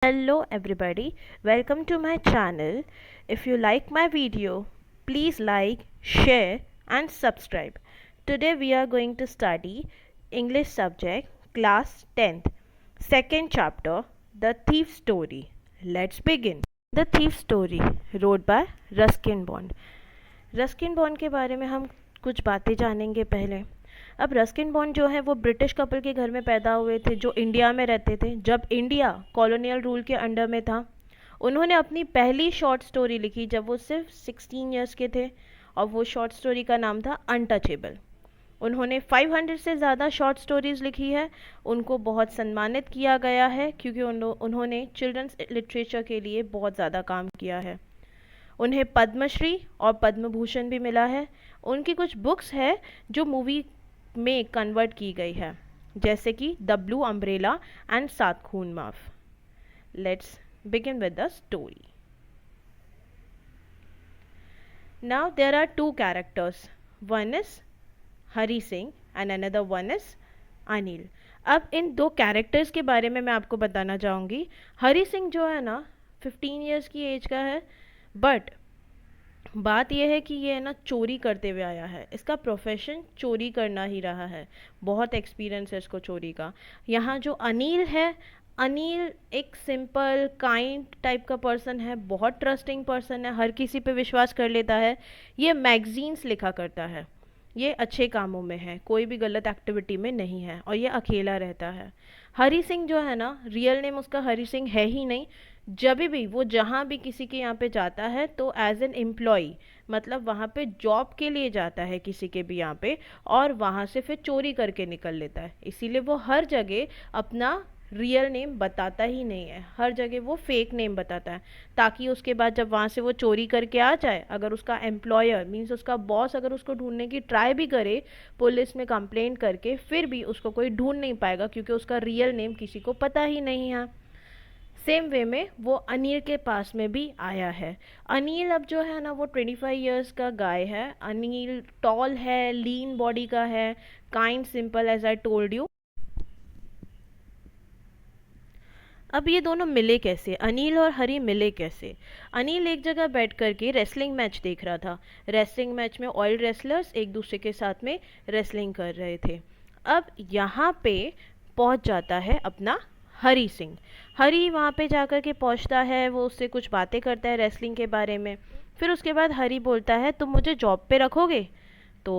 Hello everybody, welcome to my channel. If you like my video, please like, share and subscribe. Today we are going to study English subject class 10th, second chapter, The Thief Story. Let's begin. The Thief Story wrote by Ruskin Bond. Ruskin bond के बारे में हम कुछ बातें जानेंगे पहले। अब Ruskin bond जो है वो ब्रिटिश कपल के घर में पैदा हुए थे जो इंडिया में रहते थे जब इंडिया कॉलोनियल रूल के अंडर में था। उन्होंने अपनी पहली शॉर्ट स्टोरी लिखी जब वो सिर्फ 16 ईयर्स के थे और वो शॉर्ट स्टोरी का नाम था अनटचेबल। उन्होंने 500 से ज़्यादा शॉर्ट स्टोरीज़ लिखी है। उनको बहुत सम्मानित किया गया है क्योंकि उन्होंने चिल्ड्रंस लिटरेचर के लिए बहुत ज़्यादा काम किया है। उन्हें पद्मश्री और पद्म भूषण भी मिला है। उनकी कुछ बुक्स है जो मूवी में कन्वर्ट की गई है जैसे कि द ब्लू अम्ब्रेला एंड सात खून माफ। Let's begin with the story. Now there are two characters, one is Hari Singh and another one is Anil. अब इन दो कैरेक्टर्स के बारे में मैं आपको बताना चाहूँगी। हरी सिंह जो है ना 15 ईयर्स की एज का है, बट बात यह है कि ये है ना चोरी करते हुए आया है। इसका प्रोफेशन चोरी करना ही रहा है, बहुत एक्सपीरियंस है इसको चोरी का। यहाँ जो अनिल है, अनिल एक सिंपल काइंड टाइप का पर्सन है, बहुत ट्रस्टिंग पर्सन है, हर किसी पे विश्वास कर लेता है। ये मैगजीन्स लिखा करता है, ये अच्छे कामों में है, कोई भी गलत एक्टिविटी में नहीं है और ये अकेला रहता है। हरी सिंह जो है ना, रियल नेम उसका हरी सिंह है ही नहीं। जब भी वो जहाँ भी किसी के यहाँ पे जाता है तो एज एन एम्प्लॉई, मतलब वहाँ पे जॉब के लिए जाता है किसी के भी यहाँ पे, और वहाँ से फिर चोरी करके निकल लेता है। इसीलिए वो हर जगह अपना रियल नेम बताता ही नहीं है, हर जगह वो फेक नेम बताता है ताकि उसके बाद जब वहाँ से वो चोरी करके आ जाए, अगर उसका एम्प्लॉयर मीन्स उसका बॉस अगर उसको ढूंढने की ट्राई भी करे पुलिस में कंप्लेंट करके, फिर भी उसको कोई ढूंढ नहीं पाएगा क्योंकि उसका रियल नेम किसी को पता ही नहीं है। सेम वे में वो अनिल के पास में भी आया है। अनिल अब जो है ना वो 25 ईयर्स का गाय है। अनिल टॉल है, लीन बॉडी का है, kind simple as I told you. अब ये दोनों मिले कैसे, अनिल और हरी मिले कैसे? अनिल एक जगह बैठ कर के रेसलिंग मैच देख रहा था। रेसलिंग मैच में ऑयल रेसलर्स एक दूसरे के साथ में रेसलिंग कर रहे थे। अब यहाँ पे पहुँच जाता है अपना हरी सिंह। हरी वहाँ पे जाकर के पहुँचता है, वो उससे कुछ बातें करता है रेसलिंग के बारे में। फिर उसके बाद हरी बोलता है तुम मुझे जॉब पे रखोगे? तो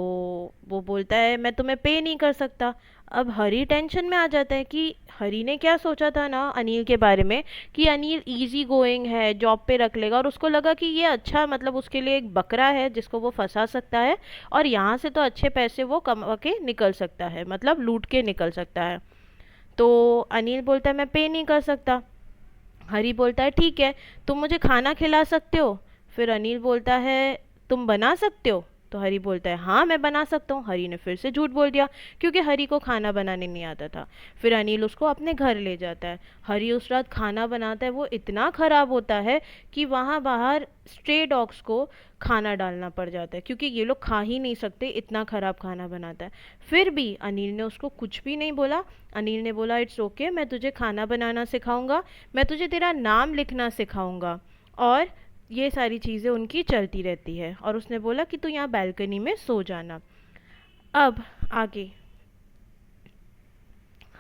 वो बोलता है मैं तुम्हें पे नहीं कर सकता। अब हरी टेंशन में आ जाता है कि हरी ने क्या सोचा था ना अनिल के बारे में कि अनिल इजी गोइंग है, जॉब पे रख लेगा, और उसको लगा कि ये अच्छा मतलब उसके लिए एक बकरा है जिसको वो फंसा सकता है और यहाँ से तो अच्छे पैसे वो कमा के निकल सकता है, मतलब लूट के निकल सकता है। तो अनिल बोलता है मैं पे नहीं कर सकता। हरी बोलता है ठीक है, तुम मुझे खाना खिला सकते हो? फिर अनिल बोलता है तुम बना सकते हो? तो हरी बोलता है हाँ मैं बना सकता हूँ। हरी ने फिर से झूठ बोल दिया क्योंकि हरी को खाना बनाने नहीं आता था। फिर अनिल उसको अपने घर ले जाता है। हरी उस रात खाना बनाता है, वो इतना ख़राब होता है कि वहाँ बाहर स्ट्रे डॉग्स को खाना डालना पड़ जाता है क्योंकि ये लोग खा ही नहीं सकते, इतना ख़राब खाना बनाता है। फिर भी अनिल ने उसको कुछ भी नहीं बोला। अनिल ने बोला इट्स ओके, मैं तुझे खाना बनाना सिखाऊंगा, मैं तुझे तेरा नाम लिखना सिखाऊंगा, और ये सारी चीज़ें उनकी चलती रहती है। और उसने बोला कि तू यहाँ बैल्कनी में सो जाना। अब आगे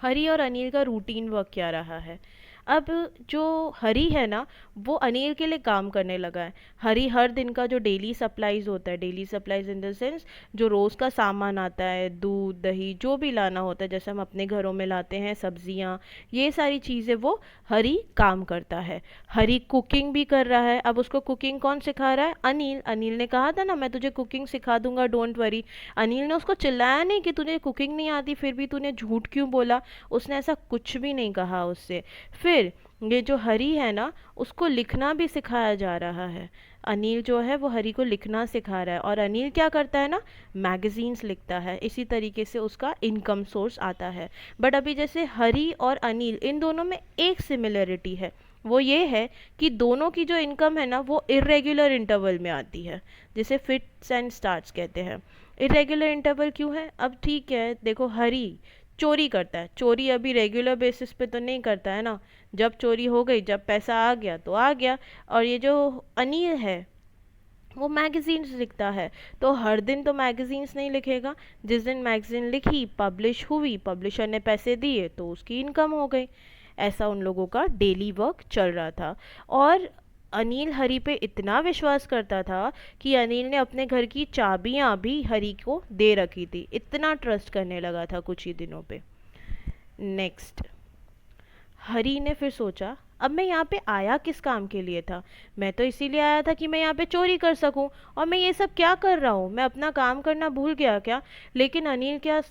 हरी और अनिल का रूटीन वर्क क्या रहा है। अब जो हरी है ना वो अनिल के लिए काम करने लगा है। हरी हर दिन का जो डेली सप्लाईज होता है, daily supplies in the sense जो रोज़ का सामान आता है, दूध दही जो भी लाना होता है, जैसे हम अपने घरों में लाते हैं सब्जियां, ये सारी चीज़ें वो हरी काम करता है। हरी कुकिंग भी कर रहा है। अब उसको कुकिंग कौन सिखा रहा है? अनिल। अनिल ने कहा था ना मैं तुझे कुकिंग सिखा दूंगा, डोंट वरी। अनिल ने उसको चिल्लाया नहीं कि तुझे कुकिंग नहीं आती फिर भी तूने झूठ क्यों बोला, उसने ऐसा कुछ भी नहीं कहा उससे। फिर ये जो हरी है ना उसको लिखना भी सिखाया जा रहा है। अनिल जो है वो हरी को लिखना सिखा रहा है और अनिल क्या करता है ना, मैगजीन्स लिखता है, इसी तरीके से उसका इनकम सोर्स आता है। बट अभी जैसे हरी और अनिल इन दोनों में एक सिमिलरिटी है, वो ये है कि दोनों की जो इनकम है ना वो इरेगुलर इंटरवल में आती है, जिसे फिट्स एंड स्टार्ट्स कहते हैं। इरेगुलर इंटरवल क्यों है? अब ठीक है देखो, हरी चोरी करता है। चोरी अभी रेगुलर बेसिस पे तो नहीं करता है ना, जब चोरी हो गई, जब पैसा आ गया तो आ गया। और ये जो अनिल है वो मैगजीन्स लिखता है, तो हर दिन तो मैगजीन्स नहीं लिखेगा। जिस दिन मैगजीन लिखी, पब्लिश हुई, पब्लिशर ने पैसे दिए तो उसकी इनकम हो गई। ऐसा उन लोगों का डेली वर्क चल रहा था। और अनिल हरी पे इतना विश्वास करता था कि अनिल ने अपने घर की चाबियां भी हरी को दे रखी थी, इतना ट्रस्ट करने लगा था कुछ ही दिनों पे। नेक्स्ट, हरी ने फिर सोचा, अब मैं यहाँ पे आया किस काम के लिए था? मैं तो इसीलिए आया था कि मैं यहाँ पे चोरी कर सकूं, और मैं ये सब क्या कर रहा हूँ? मैं अपना काम करना भूल गया क्या? लेकिन अनिल क्या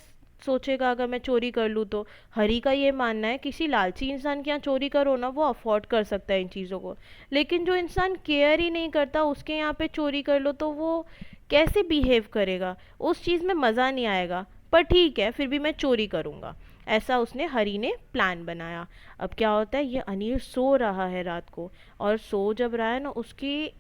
सोचेगा अगर मैं चोरी कर लूँ तो? हरी का ये मानना है किसी लालची इंसान के यहाँ चोरी करो ना, वो अफोर्ड कर सकता है इन चीज़ों को, लेकिन जो इंसान केयर ही नहीं करता उसके यहाँ पे चोरी कर लो तो वो कैसे बिहेव करेगा? उस चीज़ में मज़ा नहीं आएगा। पर ठीक है, फिर भी मैं चोरी करूँगा। ऐसा उसने हरी ने प्लान बनाया। अब क्या होता है, ये अनिल सो रहा है रात को, और सो जब रहा है ना, उसकी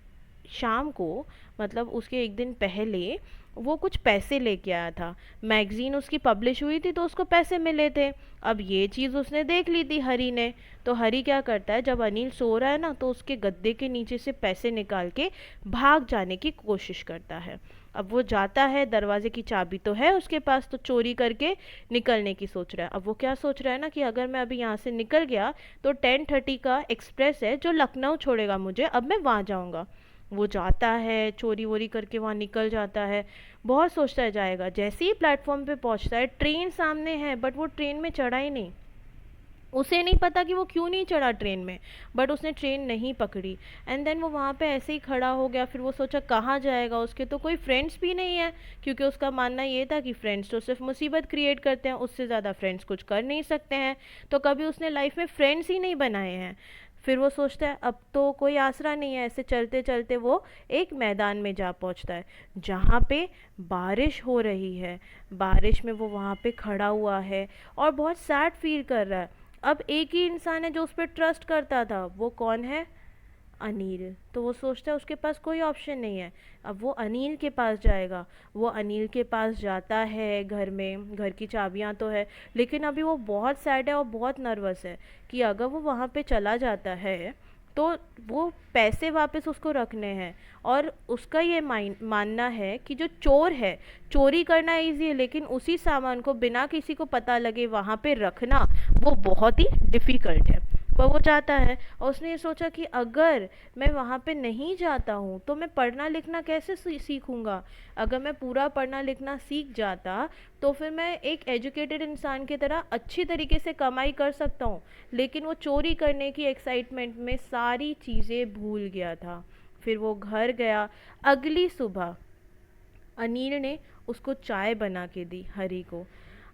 शाम को, मतलब उसके एक दिन पहले वो कुछ पैसे लेके आया था। मैगजीन उसकी पब्लिश हुई थी तो उसको पैसे मिले थे। अब ये चीज़ उसने देख ली थी हरी ने। तो हरी क्या करता है, जब अनिल सो रहा है ना, तो उसके गद्दे के नीचे से पैसे निकाल के भाग जाने की कोशिश करता है। अब वो जाता है, दरवाजे की चाबी तो है उसके पास, तो चोरी करके निकलने की सोच रहा है। अब वो क्या सोच रहा है ना कि अगर मैं अभी यहाँ से निकल गया तो 10:30 का एक्सप्रेस है जो लखनऊ छोड़ेगा मुझे, अब मैं वहाँ जाऊँगा। वो जाता है, चोरी वोरी करके वहाँ निकल जाता है। बहुत सोचता है जाएगा, जैसे ही प्लेटफॉर्म पे पहुँचता है, ट्रेन सामने है बट वो ट्रेन में चढ़ा ही नहीं। उसे नहीं पता कि वो क्यों नहीं चढ़ा ट्रेन में, बट उसने ट्रेन नहीं पकड़ी। एंड देन वो वहाँ पे ऐसे ही खड़ा हो गया। फिर वो सोचा कहाँ जाएगा, उसके तो कोई फ्रेंड्स भी नहीं है, क्योंकि उसका मानना ये था कि फ्रेंड्स तो सिर्फ मुसीबत क्रिएट करते हैं, उससे ज़्यादा फ्रेंड्स कुछ कर नहीं सकते हैं। तो कभी उसने लाइफ में फ्रेंड्स ही नहीं बनाए हैं। फिर वो सोचता है अब तो कोई आसरा नहीं है। ऐसे चलते चलते वो एक मैदान में जा पहुंचता है जहाँ पे बारिश हो रही है। बारिश में वो वहाँ पे खड़ा हुआ है और बहुत सैड फील कर रहा है। अब एक ही इंसान है जो उस पर ट्रस्ट करता था, वो कौन है? अनिल। तो वो सोचता है उसके पास कोई ऑप्शन नहीं है, अब वो अनिल के पास जाएगा। वो अनिल के पास जाता है, घर में, घर की चाबियां तो है, लेकिन अभी वो बहुत सैड है और बहुत नर्वस है कि अगर वो वहाँ पे चला जाता है तो वो पैसे वापस उसको रखने हैं। और उसका ये मानना है कि जो चोर है, चोरी करना इजी है, लेकिन उसी सामान को बिना किसी को पता लगे वहाँ पे रखना वो बहुत ही डिफ़िकल्ट है। पर वो जाता है और उसने ये सोचा कि अगर मैं वहाँ पे नहीं जाता हूँ तो मैं पढ़ना लिखना कैसे सीखूँगा? अगर मैं पूरा पढ़ना लिखना सीख जाता तो फिर मैं एक एजुकेटेड इंसान की तरह अच्छी तरीके से कमाई कर सकता हूँ। लेकिन वो चोरी करने की एक्साइटमेंट में सारी चीज़ें भूल गया था। फिर वो घर गया। अगली सुबह अनिल ने उसको चाय बना के दी हरी को।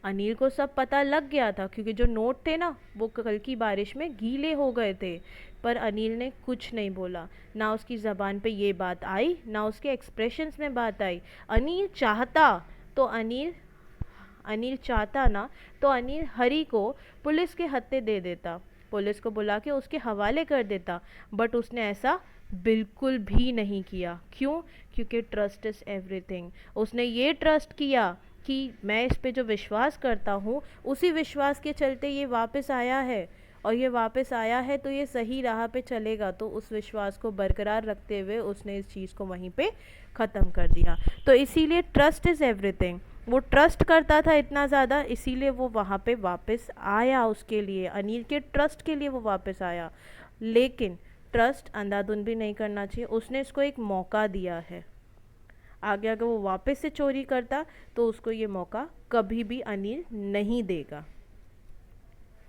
अनिल को सब पता लग गया था क्योंकि जो नोट थे ना वो कल की बारिश में गीले हो गए थे। पर अनिल ने कुछ नहीं बोला, ना उसकी ज़बान पे ये बात आई, ना उसके एक्सप्रेशंस में बात आई। अनिल चाहता तो अनिल अनिल चाहता ना तो अनिल हरी को पुलिस के हत्थे दे देता, पुलिस को बुला के उसके हवाले कर देता। बट उसने ऐसा बिल्कुल भी नहीं किया। क्यों? क्योंकि ट्रस्ट इज़ एवरीथिंग। उसने ये ट्रस्ट किया कि मैं इस पे जो विश्वास करता हूँ उसी विश्वास के चलते ये वापस आया है, और ये वापस आया है तो ये सही राह पे चलेगा। तो उस विश्वास को बरकरार रखते हुए उसने इस चीज़ को वहीं पे ख़त्म कर दिया। तो इसीलिए ट्रस्ट इज़ एवरीथिंग। वो ट्रस्ट करता था इतना ज़्यादा, इसीलिए वो वहाँ पे वापस आया। उसके लिए, अनिल के ट्रस्ट के लिए वो वापस आया। लेकिन ट्रस्ट अंधाधुंध भी नहीं करना चाहिए, उसने इसको एक मौका दिया है। आगे अगर वो वापस से चोरी करता तो उसको ये मौका कभी भी अनिल नहीं देगा।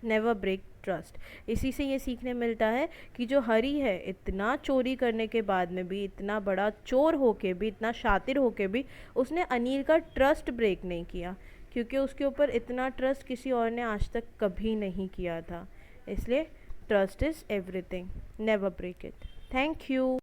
Never break trust. इसी से ये सीखने मिलता है कि जो हरी है, इतना चोरी करने के बाद में भी, इतना बड़ा चोर होके भी, इतना शातिर होके भी, उसने अनिल का ट्रस्ट ब्रेक नहीं किया, क्योंकि उसके ऊपर इतना ट्रस्ट किसी और ने आज तक कभी नहीं किया था। इसलिए trust is everything, never break it. Thank you.